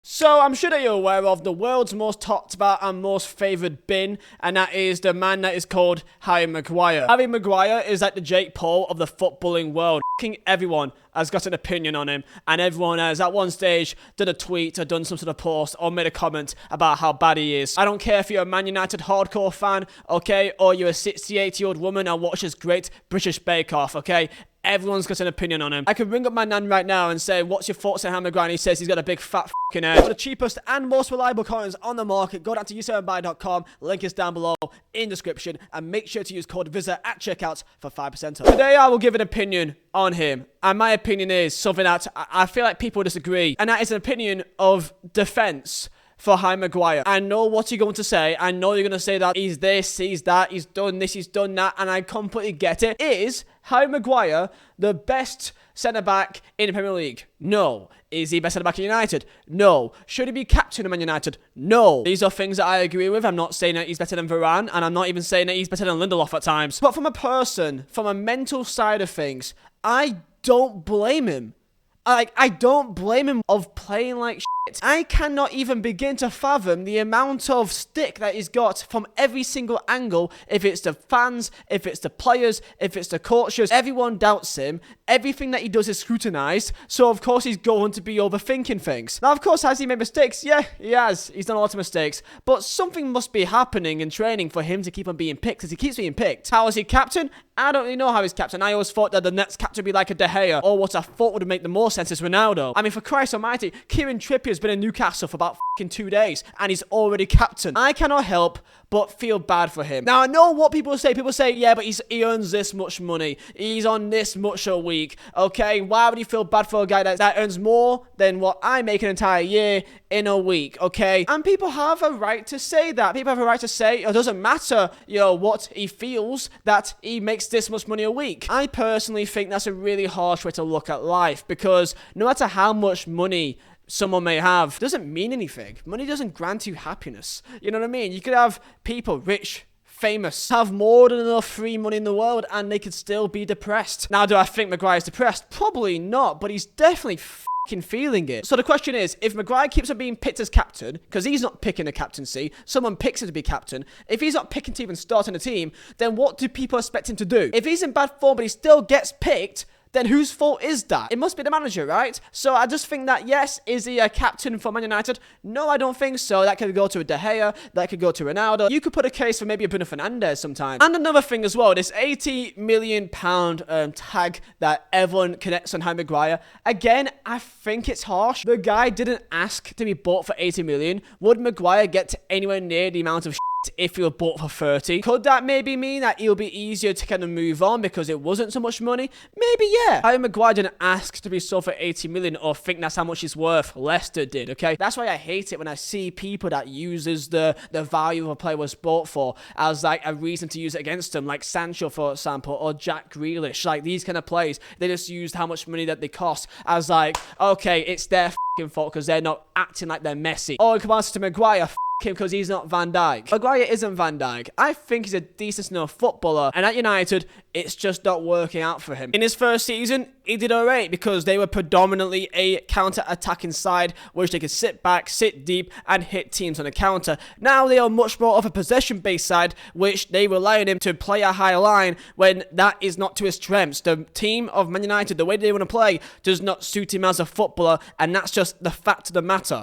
So I'm sure that you're aware of the world's most talked about and most favoured bin, and that is the man that is called Harry Maguire. Harry Maguire is like the Jake Paul of the footballing world. Everyone has got an opinion on him, and everyone has at one stage done a tweet or done some sort of post or made a comment about how bad he is. I don't care if you're a Man United hardcore fan, okay, or you're a 68-year-old woman and watches Great British Bake Off, okay? Everyone's got an opinion on him. I could ring up my nan right now and say, what's your thoughts on Harry Maguire? And he says he's got a big fat f***ing head. For the cheapest and most reliable coins on the market, go down to u7buy.com. Link is down below in description. And make sure to use code Vizeh at checkout for 5% off. Today I will give an opinion on him. And my opinion is something that I feel like people disagree. And that is an opinion of defense for Harry Maguire. I know what you're going to say. I know you're going to say that he's this, he's that, he's done this, he's done that, and I completely get it. Is Harry Maguire the best centre-back in the Premier League? No. Is he best centre-back in United? No. Should he be captain of Man United? No. These are things that I agree with. I'm not saying that he's better than Varane, and I'm not even saying that he's better than Lindelof at times. But from a person, from a mental side of things, I don't blame him. I don't blame him of playing like shit. I cannot even begin to fathom the amount of stick that he's got from every single angle. If it's the fans, if it's the players, if it's the coaches, everyone doubts him. Everything that he does is scrutinised. So, of course, he's going to be overthinking things. Now, of course, has he made mistakes? Yeah, he has. He's done a lot of mistakes. But something must be happening in training for him to keep on being picked, as he keeps being picked. How is he captain? I don't really know how he's captain. I always thought that the next captain would be like a De Gea, or what I thought would make the more sense is Ronaldo. I mean, for Christ almighty, Kieran Trippier's been in Newcastle for about f***ing 2 days, and he's already captain. I cannot help but feel bad for him. Now, I know what people say. People say, yeah, but he earns this much money. He's on this much a week. Okay, why would you feel bad for a guy that earns more than what I make an entire year in a week, okay? And people have a right to say that. People have a right to say it doesn't matter, what he feels, that he makes this much money a week. I personally think that's a really harsh way to look at life, because no matter how much money someone may have, doesn't mean anything. Money doesn't grant you happiness. You know what I mean? You could have people rich, famous, have more than enough free money in the world, and they could still be depressed. Now, do I think Maguire's depressed? Probably not, but he's definitely fucking feeling it. So the question is, if Maguire keeps on being picked as captain, because he's not picking the captaincy, someone picks him to be captain, if he's not picking to even start on the team, then what do people expect him to do? If he's in bad form but he still gets picked, then whose fault is that? It must be the manager, right? So I just think that, yes, is he a captain for Man United? No, I don't think so. That could go to a De Gea. That could go to Ronaldo. You could put a case for maybe a Bruno Fernandes sometimes. And another thing as well, this £80 million tag that everyone connects on Harry Maguire. Again, I think it's harsh. The guy didn't ask to be bought for 80 million. Would Maguire get to anywhere near the amount of if he were bought for 30? Could that maybe mean that it'll be easier to kind of move on because it wasn't so much money? Maybe, yeah. Harry Maguire didn't ask to be sold for 80 million or think that's how much he's worth. Leicester did, okay? That's why I hate it when I see people that uses the value of a player was bought for as like a reason to use it against them, like Sancho, for example, or Jack Grealish. Like these kind of players, they just used how much money that they cost as like, okay, it's their f***ing fault because they're not acting like they're Messi. Or in comparison to Maguire, him because he's not Van Dijk. Maguire isn't Van Dijk. I think he's a decent enough footballer, and at United, it's just not working out for him. In his first season, he did alright because they were predominantly a counter-attacking side, which they could sit back, sit deep, and hit teams on the counter. Now they are much more of a possession-based side, which they rely on him to play a high line when that is not to his strengths. The team of Man United, the way they want to play, does not suit him as a footballer, and that's just the fact of the matter.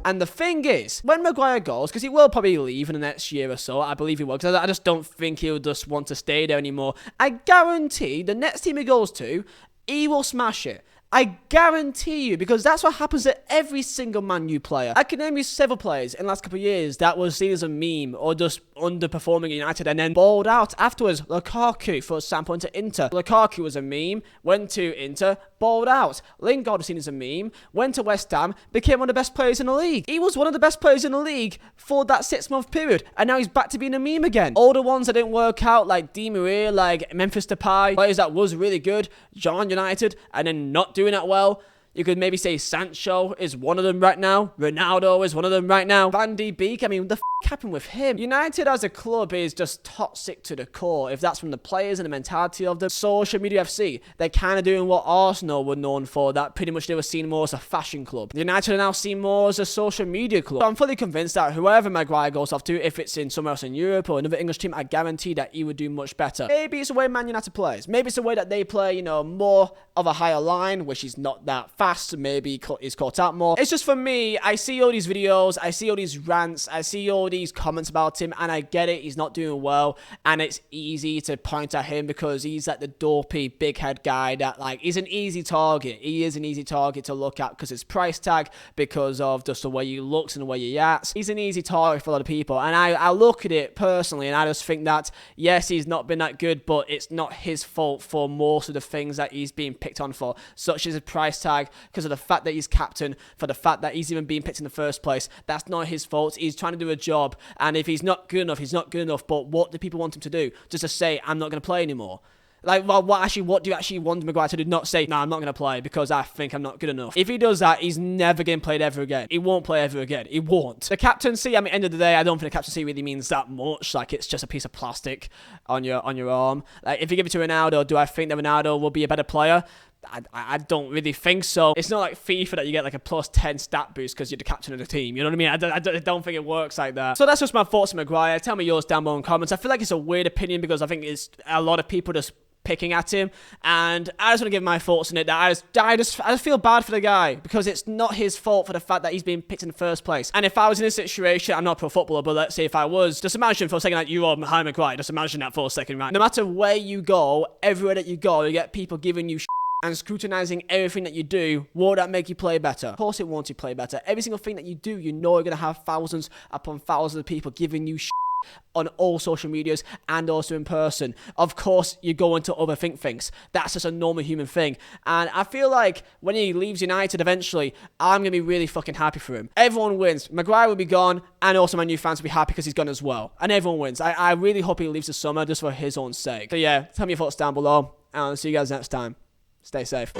And the thing is, when Maguire goes, because he will probably leave in the next year or so, I believe he will, because I just don't think he'll just want to stay there anymore. I guarantee the next team he goes to, he will smash it. I guarantee you, because that's what happens to every single Man U player. I can name you several players in the last couple of years that was seen as a meme or just underperforming at United and then balled out afterwards. Lukaku, for example, went to Inter. Lukaku was a meme, went to Inter, balled out. Lingard was seen as a meme, went to West Ham, became one of the best players in the league. He was one of the best players in the league for that 6-month period, and now he's back to being a meme again. All the ones that didn't work out, like Di Maria, like Memphis Depay, players that was really good, joined United, and then not doing that well. You could maybe say Sancho is one of them right now. Ronaldo is one of them right now. Van de Beek, I mean, what the happened with him? United as a club is just toxic to the core. If that's from the players and the mentality of them. Social media FC, they're kind of doing what Arsenal were known for. That pretty much they were seen more as a fashion club. United are now seen more as a social media club. So I'm fully convinced that whoever Maguire goes off to, if it's in somewhere else in Europe or another English team, I guarantee that he would do much better. Maybe it's the way Man United plays. Maybe it's the way that they play, you know, more of a higher line, which is not that fast. Maybe he's caught out more. It's just for me, I see all these videos, I see all these rants, I see all these comments about him, and I get it, he's not doing well, and it's easy to point at him because he's like the dopey, big head guy that, like, he's an easy target. He is an easy target to look at because his price tag, because of just the way he looks and the way he acts. He's an easy target for a lot of people, and I look at it personally, and I just think that, yes, he's not been that good, but it's not his fault for most of the things that he's being picked on for, such as his price tag, because of the fact that he's captain, for the fact that he's even being picked in the first place. That's not his fault. He's trying to do a job, and if he's not good enough, he's not good enough. But what do people want him to do? Just to say, I'm not going to play anymore? Like, well, what do you actually want Maguire to do? Not say, no, I'm not going to play because I think I'm not good enough. If he does that, he's never getting played ever again. He won't play ever again. He won't. The captaincy, I mean, end of the day, I don't think the captaincy really means that much. Like, it's just a piece of plastic on your arm. Like, if you give it to Ronaldo, do I think that Ronaldo will be a better player? I don't really think so. It's not like FIFA that you get like a plus 10 stat boost because you're the captain of the team. You know what I mean? I don't think it works like that. So that's just my thoughts on Maguire. Tell me yours down below in comments. I feel like it's a weird opinion because I think it's a lot of people just picking at him, and I just want to give my thoughts on it. That I just feel bad for the guy because it's not his fault for the fact that he's being picked in the first place. And if I was in this situation, I'm not a pro footballer, but let's say if I was, just imagine for a second that you are Harry Maguire. Just imagine that for a second, right? No matter where you go, everywhere that you go, you get people giving you and scrutinizing everything that you do. Will that make you play better? Of course it wants you play better. Every single thing that you do, you know you're going to have thousands upon thousands of people giving you on all social medias and also in person. Of course, you're going to overthink things. That's just a normal human thing. And I feel like when he leaves United eventually, I'm going to be really fucking happy for him. Everyone wins. Maguire will be gone, and also my new fans will be happy because he's gone as well. And everyone wins. I really hope he leaves this summer just for his own sake. So yeah, tell me your thoughts down below, and I'll see you guys next time. Stay safe.